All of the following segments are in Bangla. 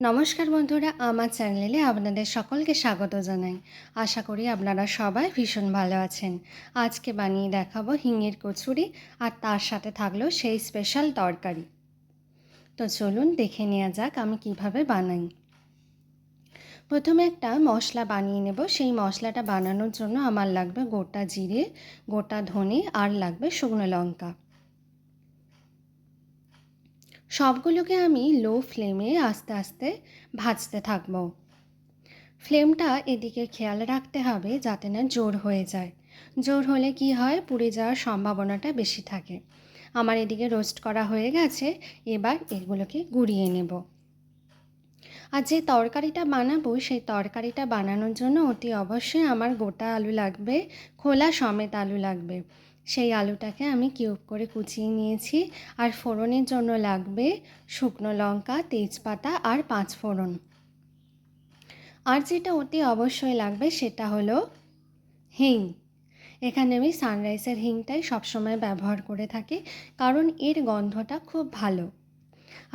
নমস্কার বন্ধুরা, আমার চ্যানেলে আপনাদের সকলকে স্বাগত জানাই। আশা করি আপনারা সবাই ভীষণ ভালো আছেন। আজকে বানিয়ে দেখাবো হিঙের কচুরি, আর তার সাথে থাকলো সেই স্পেশাল তরকারি। তো চলুন দেখে নেওয়া যাক আমি কিভাবে বানাই। প্রথমে একটা মশলা বানিয়ে নেব। সেই মশলাটা বানানোর জন্য আমার লাগবে গোটা জিরে, গোটা ধনে, আর লাগবে শুকনো লঙ্কা। সবগুলোকে আমি লো ফ্লেমে আস্তে আস্তে ভাজতে থাকবো। ফ্লেমটা এদিকে খেয়াল রাখতে হবে যাতে না জোর হয়ে যায়। জোর হলে কি হয়, পুড়ে যাওয়ার সম্ভাবনাটা বেশি থাকে। আমার এদিকে রোস্ট করা হয়ে গেছে, এবার এগুলোকে গুঁড়িয়ে নেব। আর যে তরকারিটা বানাবো সেই তরকারিটা বানানোর জন্য অতি অবশ্যই আমার গোটা আলু লাগবে, খোলা সমেত আলু লাগবে। সেই আলুটাকে আমি কিউব করে কুচিয়ে নিয়েছি। আর ফোড়নের জন্য লাগবে শুকনো লঙ্কা, তেজপাতা আর 5 ফোড়ন। আর যেটা অতি অবশ্যই লাগবে সেটা হলো হিং। এখানে আমি সানরাইজের হিংটাই সবসময় ব্যবহার করে থাকি, কারণ এর গন্ধটা খুব ভালো।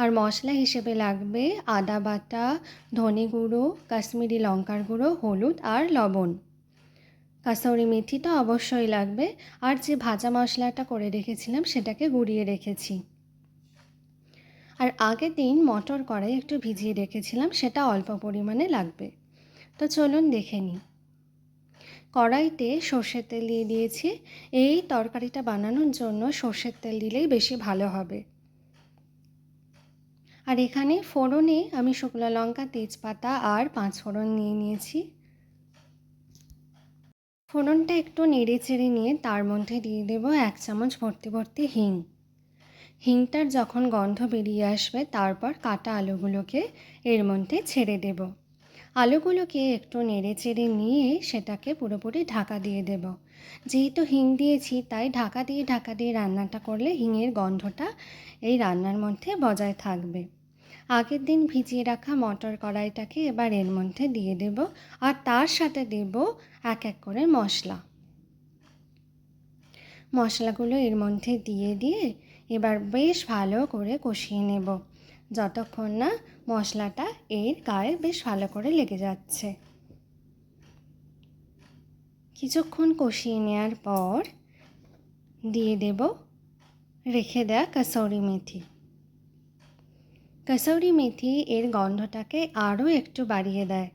আর মশলা হিসেবে লাগবে আদা বাটা, ধনে গুঁড়ো, কাশ্মীরি লঙ্কার গুঁড়ো, হলুদ আর লবণ। কাসুরি মেথি তো অবশ্যই লাগবে। আর যে ভাজা মশলাটা করে রেখেছিলাম সেটাকে গুঁড়িয়ে রেখেছি। আর আগের দিন মটর কড়াই একটু ভিজিয়ে রেখেছিলাম, সেটা অল্প পরিমাণে লাগবে। তো চলুন দেখে নিই। কড়াইতে সর্ষের তেল দিয়ে দিয়েছি। এই তরকারিটা বানানোর জন্য সর্ষের তেল দিলেই বেশি ভালো হবে। আর এখানে ফোড়নে আমি শুকনো লঙ্কা, তেজপাতা আর 5 ফোড়ন নিয়ে নিয়েছি। ফোড়নটা একটু নেড়ে চেড়ে নিয়ে তার মধ্যে দিয়ে দেবো 1 চামচ ভর্তি ভর্তি হিং। হিংটার যখন গন্ধ বেরিয়ে আসবে তারপর কাটা আলুগুলোকে এর মধ্যে ছেড়ে দেব। আলুগুলোকে একটু নেড়ে চেড়ে নিয়ে সেটাকে পুরোপুরি ঢাকা দিয়ে দেব। যেহেতু হিং দিয়েছি তাই ঢাকা দিয়ে রান্নাটা করলে হিঙের গন্ধটা এই রান্নার মধ্যে বজায় থাকবে। আগের দিন ভিজিয়ে রাখা মটর কড়াইটাকে এবার এর মধ্যে দিয়ে দেব। আর তার সাথে দেব এক এক করে মশলাগুলো এর মধ্যে দিয়ে এবার বেশ ভালো করে কষিয়ে নেব, যতক্ষণ না মশলাটা এর গায়ে বেশ ভালো করে লেগে যাচ্ছে। কিছুক্ষণ কষিয়ে নেওয়ার পর দিয়ে দেব রেখে দেওয়া কাসুরি মেথি। কাসুরি মেথি এর গন্ধটাকে আরও একটু বাড়িয়ে দেয়।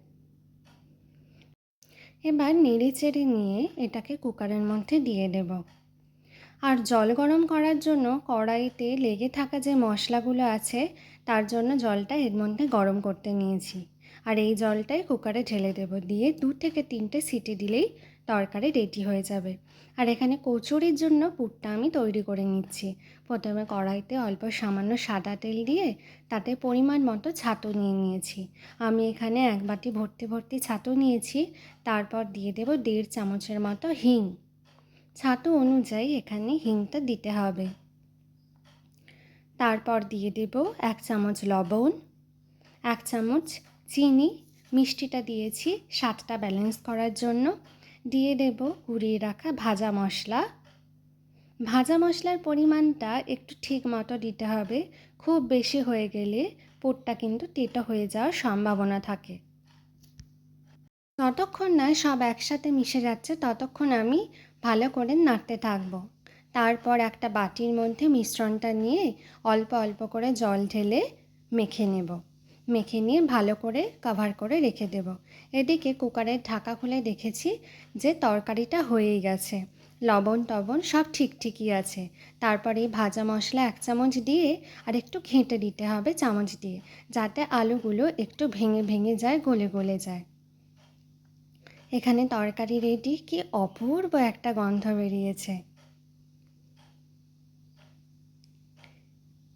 এবার নেড়ে চেড়ে নিয়ে এটাকে কুকারের মধ্যে দিয়ে দেব। আর জল গরম করার জন্য কড়াইতে লেগে থাকা যে মশলাগুলো আছে তার জন্য জলটা এর মধ্যে গরম করতে নিয়েছি। আর এই জলটাই কুকারে ঢেলে দেব, দিয়ে 2 থেকে 3টে সিটি দিলেই তরকারি রেডি হয়ে যাবে। আর এখানে কচুরির জন্য পুরটা আমি তৈরি করে নিচ্ছি। প্রথমে কড়াইতে অল্প সামান্য সাদা তেল দিয়ে তাতে পরিমাণ মতো ছাতু নিয়ে নিয়েছি। আমি এখানে 1 বাটি ভর্তি ভর্তি ছাতু নিয়েছি। তারপর দিয়ে দেব 1.5 চামচের মতো হিং। ছাতু অনুযায়ী এখানে হিংটা দিতে হবে। তারপর দিয়ে দেব 1 চামচ লবণ, 1 চামচ চিনি। মিষ্টিটা দিয়েছি স্বাদটা ব্যালেন্স করার জন্য। দিয়ে দেব গুঁড়িয়ে রাখা ভাজা মশলা। ভাজা মশলার পরিমাণটা একটু ঠিক মতো দিতে হবে। খুব বেশি হয়ে গেলে পুরটা কিন্তু তেতো হয়ে যাওয়ার সম্ভাবনা থাকে। যতক্ষণ না সব একসাথে মিশে যাচ্ছে ততক্ষণ আমি ভালো করে নাড়তে থাকব। তারপর একটা বাটির মধ্যে মিশ্রণটা নিয়ে অল্প অল্প করে জল ঢেলে মেখে নেব। মেখে নিয়ে ভালো করে কভার করে রেখে দেব। এদিকে কুকারের ঢাকা খুলে দেখেছি যে তরকারিটা হয়েই গেছে। লবণ টবণ সব ঠিকই আছে। তারপর এই ভাজা মশলা 1 চামচ দিয়ে আর একটু ঘেঁটে দিতে হবে চামচ দিয়ে, যাতে আলুগুলো একটু ভেঙে ভেঙে যায়, গলে গলে যায়। এখানে তরকারি রেডি। কি অপূর্ব একটা গন্ধ বেরিয়েছে।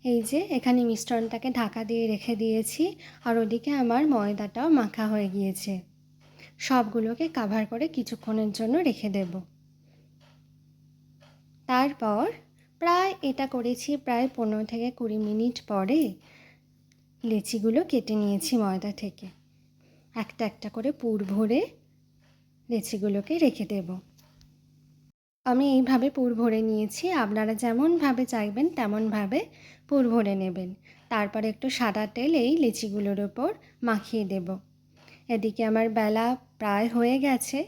এই যে এখানে মিশ্রণটাকে ঢাকা দিয়ে রেখে দিয়েছি, আর ওদিকে আমার ময়দাটাও মাখা হয়ে গিয়েছে। সবগুলোকে কভার করে কিছুক্ষণের জন্য রেখে দেব। তারপর এটা করেছি প্রায় 15 থেকে 20 মিনিট পরে লেচিগুলো কেটে নিয়েছি ময়দা থেকে। একটা একটা করে পুর ভরে লেচিগুলোকে রেখে দেব। আমি এইভাবে পুর ভরে নিয়েছি। আপনারা যেমনভাবে চাইবেন তেমনভাবে পুর ভরে নেবেন। তারপর একটু সাদা তেল এই লিচিগুলোর ওপর মাখিয়ে দেব। এদিকে আমার বেলা প্রায় হয়ে গেছে।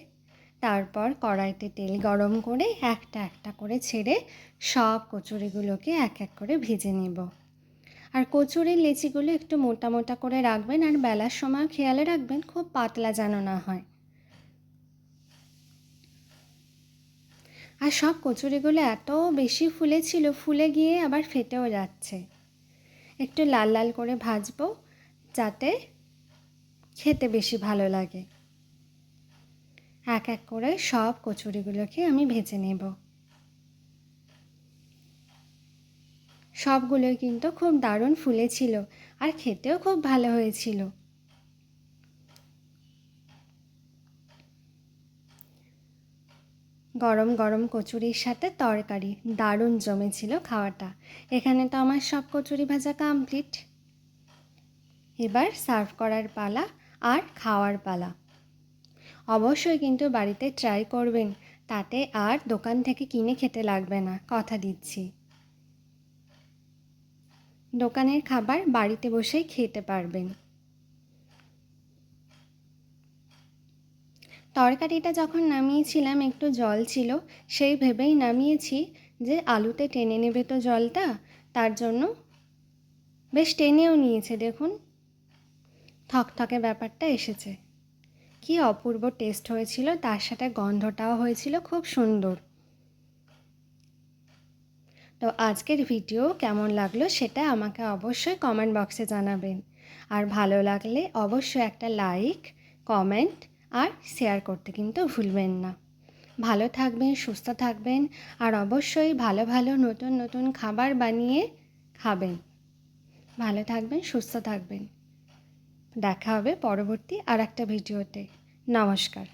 তারপর কড়াইতে তেল গরম করে একটা একটা করে ছেড়ে সব কচুরিগুলোকে এক এক করে ভেজে নেব। আর কচুরির লেচিগুলো একটু মোটা মোটা করে রাখবেন, আর বেলার সময় খেয়াল রাখবেন খুব পাতলা যেন না হয়। আর সব কচুরিগুলো এত বেশি ফুলেছিল, ফুলে গিয়ে আবার ফেটেও যাচ্ছে। একটু লাল লাল করে ভাজবো যাতে খেতে বেশি ভালো লাগে। এক এক করে সব কচুরিগুলোকে আমি ভেজে নেব। সবগুলোই কিন্তু খুব দারুণ ফুলেছিল আর খেতেও খুব ভালো হয়েছিল। গরম গরম কচুরির সাথে তরকারি দারুণ জমেছিল খাওয়াটা। এখানে তো আমার সব কচুরি ভাজা কমপ্লিট। এবার সার্ভ করার পালা আর খাওয়ার পালা। অবশ্যই কিন্তু বাড়িতে ট্রাই করবেন, তাতে আর দোকান থেকে কিনে খেতে লাগবে না, কথা দিচ্ছি। দোকানের খাবার বাড়িতে বসেই খেতে পারবেন। তরকারিটা যখন নামিয়েছিলাম একটু জল ছিল, সেই ভেবেই নামিয়েছি যে আলুতে টেনে নেবে তো জলটা, তার জন্য বেশ টেনেও নিয়েছে। দেখুন থকথকে ব্যাপারটা এসেছে। কি অপূর্ব টেস্ট হয়েছিল, তার সাথে গন্ধটাও হয়েছিল খুব সুন্দর। তো আজকের ভিডিও কেমন লাগলো সেটা আমাকে অবশ্যই কমেন্ট বক্সে জানাবেন। আর ভালো লাগলে অবশ্যই একটা লাইক, কমেন্ট আর শেয়ার করতে কিন্তু ভুলবেন না। ভালো থাকবেন, সুস্থ থাকবেন, আর অবশ্যই ভালো ভালো নতুন নতুন খাবার বানিয়ে খাবেন। ভালো থাকবেন, সুস্থ থাকবেন। দেখা হবে পরবর্তী আর একটা ভিডিওতে। নমস্কার।